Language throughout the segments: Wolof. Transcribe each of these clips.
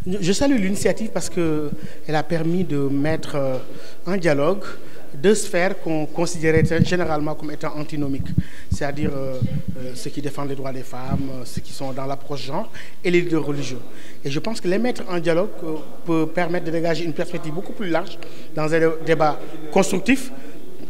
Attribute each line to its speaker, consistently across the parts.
Speaker 1: Je salue l'initiative parce qu'elle a permis de mettre en dialogue deux sphères qu'on considérait généralement comme étant antinomiques, c'est-à-dire ceux qui défendent les droits des femmes, ceux qui sont dans l'approche genre et les leaders religieux. Et je pense que les mettre en dialogue peut permettre de dégager une perspective beaucoup plus large dans un débat constructif,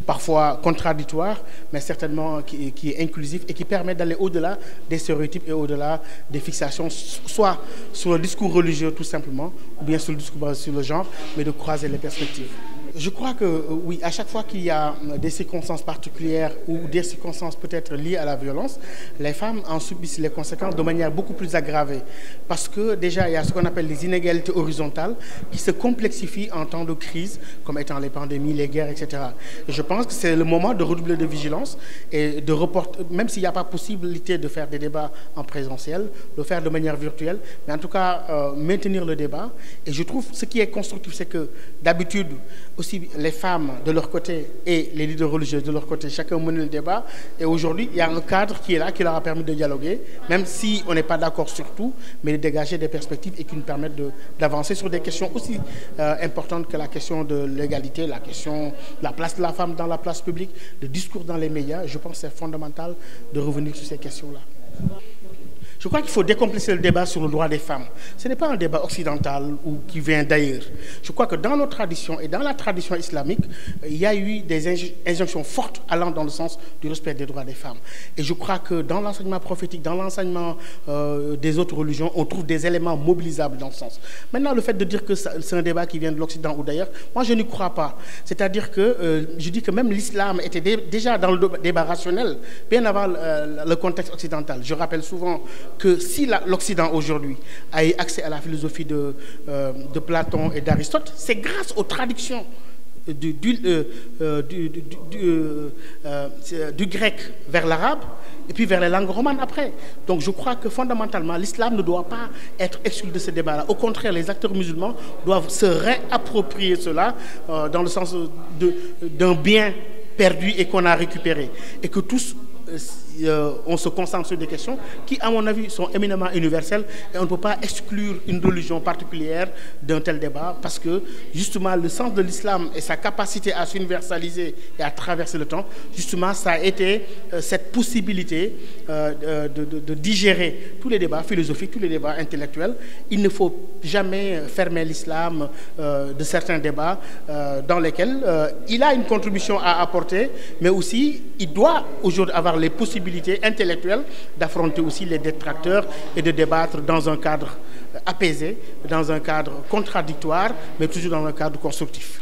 Speaker 1: parfois contradictoire, mais certainement qui est inclusif et qui permet d'aller au-delà des stéréotypes et au-delà des fixations, soit sur le discours religieux tout simplement, ou bien sur le discours basé sur le genre, mais de croiser les perspectives. Je crois que oui, à chaque fois qu'il y a des circonstances particulières ou des circonstances peut-être liées à la violence, les femmes en subissent les conséquences de manière beaucoup plus aggravée. Parce que déjà, il y a ce qu'on appelle les inégalités horizontales qui se complexifient en temps de crise, comme étant les pandémies, les guerres, etc. Et je pense que c'est le moment de redoubler de vigilance et de reporter, même s'il n'y a pas possibilité de faire des débats en présentiel, de le faire de manière virtuelle, mais en tout cas maintenir le débat. Et je trouve ce qui est constructif, c'est que d'habitude, aussi les femmes de leur côté et les leaders religieux de leur côté, chacun menait le débat. Et aujourd'hui, il y a un cadre qui est là, qui leur a permis de dialoguer, même si on n'est pas d'accord sur tout, mais de dégager des perspectives et qui nous permettent d'avancer sur des questions aussi importantes que la question de l'égalité, la question de la place de la femme dans la place publique, le discours dans les médias. Je pense que c'est fondamental de revenir sur ces questions-là. Je crois qu'il faut décomplexer le débat sur le droit des femmes. Ce n'est pas un débat occidental ou qui vient d'ailleurs. Je crois que dans nos traditions et dans la tradition islamique, il y a eu des injonctions fortes allant dans le sens du respect des droits des femmes. Et je crois que dans l'enseignement prophétique, dans l'enseignement des autres religions, on trouve des éléments mobilisables dans ce sens. Maintenant, le fait de dire que c'est un débat qui vient de l'Occident ou d'ailleurs, moi je n'y crois pas. C'est-à-dire que je dis que même l'islam était déjà dans le débat rationnel, bien avant le contexte occidental. Je rappelle souvent que si l'Occident aujourd'hui a eu accès à la philosophie de Platon et d'Aristote, c'est grâce aux traductions du grec vers l'arabe et puis vers les langues romanes après. Donc je crois que fondamentalement, l'islam ne doit pas être exclu de ce débat-là. Au contraire, les acteurs musulmans doivent se réapproprier cela dans le sens d'un bien perdu et qu'on a récupéré. Et que tous on se concentre sur des questions qui, à mon avis, sont éminemment universelles et on ne peut pas exclure une religion particulière d'un tel débat parce que, justement, le sens de l'islam et sa capacité à s'universaliser et à traverser le temps, justement, ça a été cette possibilité de digérer tous les débats philosophiques, tous les débats intellectuels. Il ne faut jamais fermer l'islam de certains débats dans lesquels il a une contribution à apporter, mais aussi, il doit aujourd'hui avoir les possibilités intellectuelles d'affronter aussi les détracteurs et de débattre dans un cadre apaisé, dans un cadre contradictoire, mais toujours dans un cadre constructif.